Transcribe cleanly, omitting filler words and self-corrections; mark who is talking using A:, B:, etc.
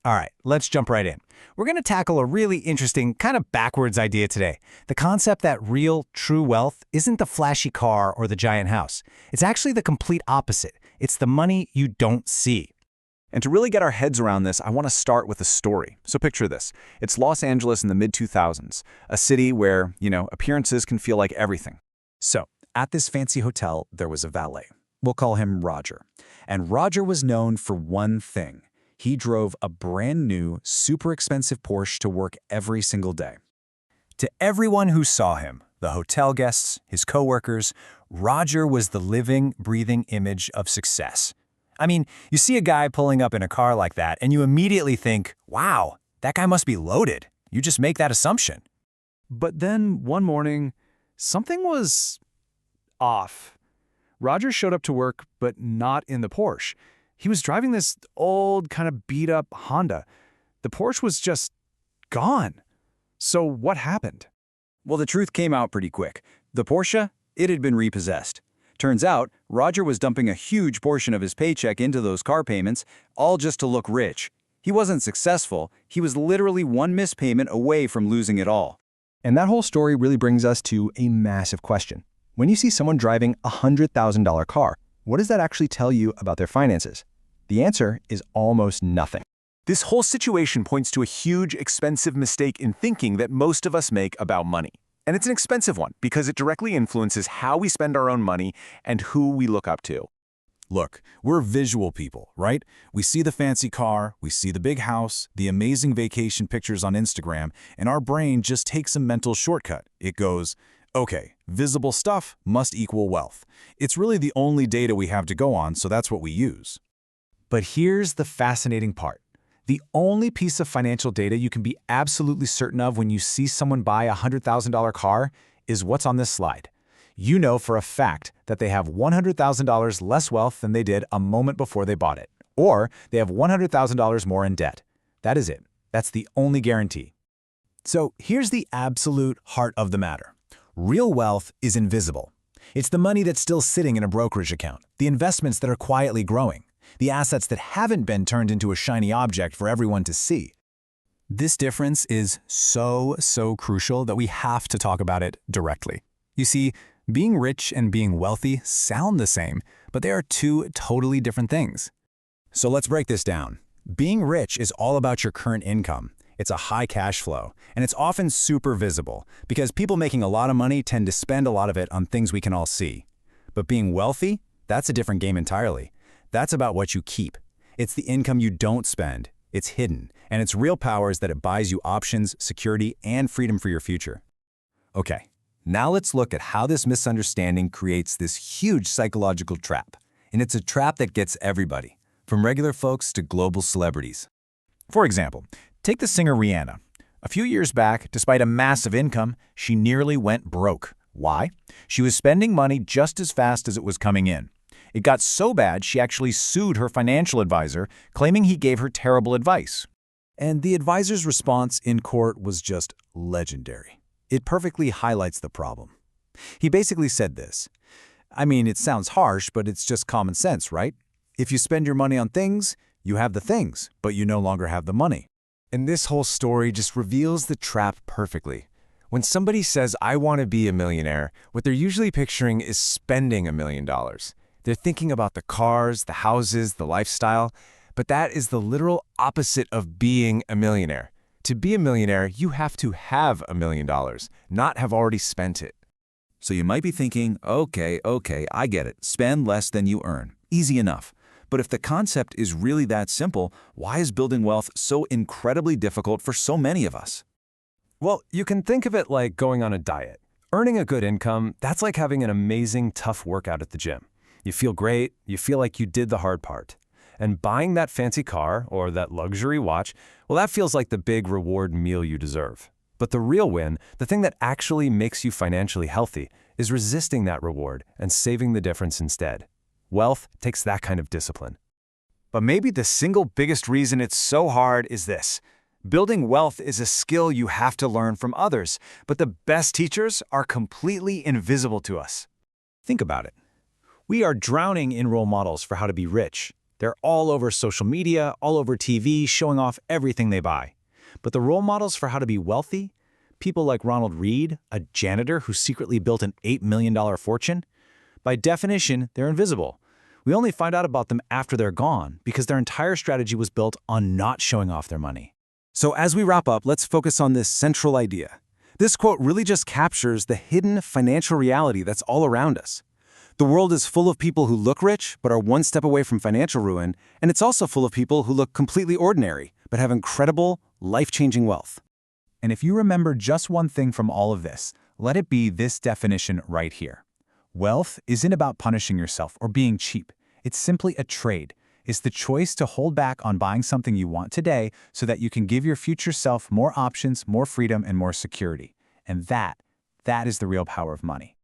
A: All right, let's jump right in. We're going to tackle a really interesting, kind of backwards idea today. The concept that real, true wealth isn't the flashy car or the giant house. It's actually the complete opposite. It's the money you don't see.
B: And to really get our heads around this, I want to start with a story. So picture this. It's Los Angeles in the mid-2000s, a city where, appearances can feel like everything.
C: So, at this fancy hotel, there was a valet. We'll call him Roger. And Roger was known for one thing. He drove a brand new, super expensive Porsche to work every single day.
A: To everyone who saw him, the hotel guests, his coworkers, Roger was the living, breathing image of success. I mean, you see a guy pulling up in a car like that, and you immediately think, wow, that guy must be loaded. You just make that assumption.
D: But then one morning, something was off. Roger showed up to work, but not in the Porsche. He was driving this old, kind of beat-up Honda. The Porsche was just gone. So what happened?
C: Well, the truth came out pretty quick. The Porsche, it had been repossessed. Turns out, Roger was dumping a huge portion of his paycheck into those car payments, all just to look rich. He wasn't successful. He was literally one missed payment away from losing it all.
E: And that whole story really brings us to a massive question. When you see someone driving a $100,000 car, what does that actually tell you about their finances? The answer is almost nothing.
B: This whole situation points to a huge, expensive mistake in thinking that most of us make about money. And it's an expensive one because it directly influences how we spend our own money and who we look up to.
F: Look, we're visual people, right? We see the fancy car, we see the big house, the amazing vacation pictures on Instagram, and our brain just takes a mental shortcut. It goes, okay, visible stuff must equal wealth. It's really the only data we have to go on, so that's what we use.
A: But here's the fascinating part. The only piece of financial data you can be absolutely certain of when you see someone buy a $100,000 car is what's on this slide. You know for a fact that they have $100,000 less wealth than they did a moment before they bought it, or they have $100,000 more in debt. That is it. That's the only guarantee. So here's the absolute heart of the matter. Real wealth is invisible. It's the money that's still sitting in a brokerage account, the investments that are quietly growing, the assets that haven't been turned into a shiny object for everyone to see. This difference is so crucial that we have to talk about it directly. You see, being rich and being wealthy sound the same, but they are two totally different things. So let's break this down. Being rich is all about your current income. It's a high cash flow, and it's often super visible because people making a lot of money tend to spend a lot of it on things we can all see. But being wealthy, that's a different game entirely. That's about what you keep. It's the income you don't spend. It's hidden, and its real power is that it buys you options, security, and freedom for your future. Okay, now let's look at how this misunderstanding creates this huge psychological trap. And it's a trap that gets everybody, from regular folks to global celebrities. For example, take the singer Rihanna. A few years back, despite a massive income, she nearly went broke. Why? She was spending money just as fast as it was coming in. It got so bad she actually sued her financial advisor, claiming he gave her terrible advice. And the advisor's response in court was just legendary. It perfectly highlights the problem. He basically said this. I mean, it sounds harsh, but it's just common sense, right? If you spend your money on things, you have the things, but you no longer have the money. And this whole story just reveals the trap perfectly. When somebody says, I want to be a millionaire, what they're usually picturing is spending $1 million. They're thinking about the cars, the houses, the lifestyle, but that is the literal opposite of being a millionaire. To be a millionaire, you have to have $1 million, not have already spent it.
C: So you might be thinking, okay, I get it. Spend less than you earn. Easy enough. But if the concept is really that simple, why is building wealth so incredibly difficult for so many of us?
D: Well, you can think of it like going on a diet. Earning a good income, that's like having an amazing, tough workout at the gym. You feel great, you feel like you did the hard part. And buying that fancy car or that luxury watch, well, that feels like the big reward meal you deserve. But the real win, the thing that actually makes you financially healthy, is resisting that reward and saving the difference instead. Wealth takes that kind of discipline. But maybe the single biggest reason it's so hard is this. Building wealth is a skill you have to learn from others, but the best teachers are completely invisible to us.
A: Think about it. We are drowning in role models for how to be rich. They're all over social media, all over TV, showing off everything they buy. But the role models for how to be wealthy, people like Ronald Read, a janitor who secretly built an $8 million fortune, by definition, they're invisible. We only find out about them after they're gone because their entire strategy was built on not showing off their money.
D: So as we wrap up, let's focus on this central idea. This quote really just captures the hidden financial reality that's all around us. The world is full of people who look rich but are one step away from financial ruin, and it's also full of people who look completely ordinary but have incredible, life-changing wealth.
A: And if you remember just one thing from all of this, let it be this definition right here. Wealth isn't about punishing yourself or being cheap. It's simply a trade. It's the choice to hold back on buying something you want today so that you can give your future self more options, more freedom, and more security. And that is the real power of money.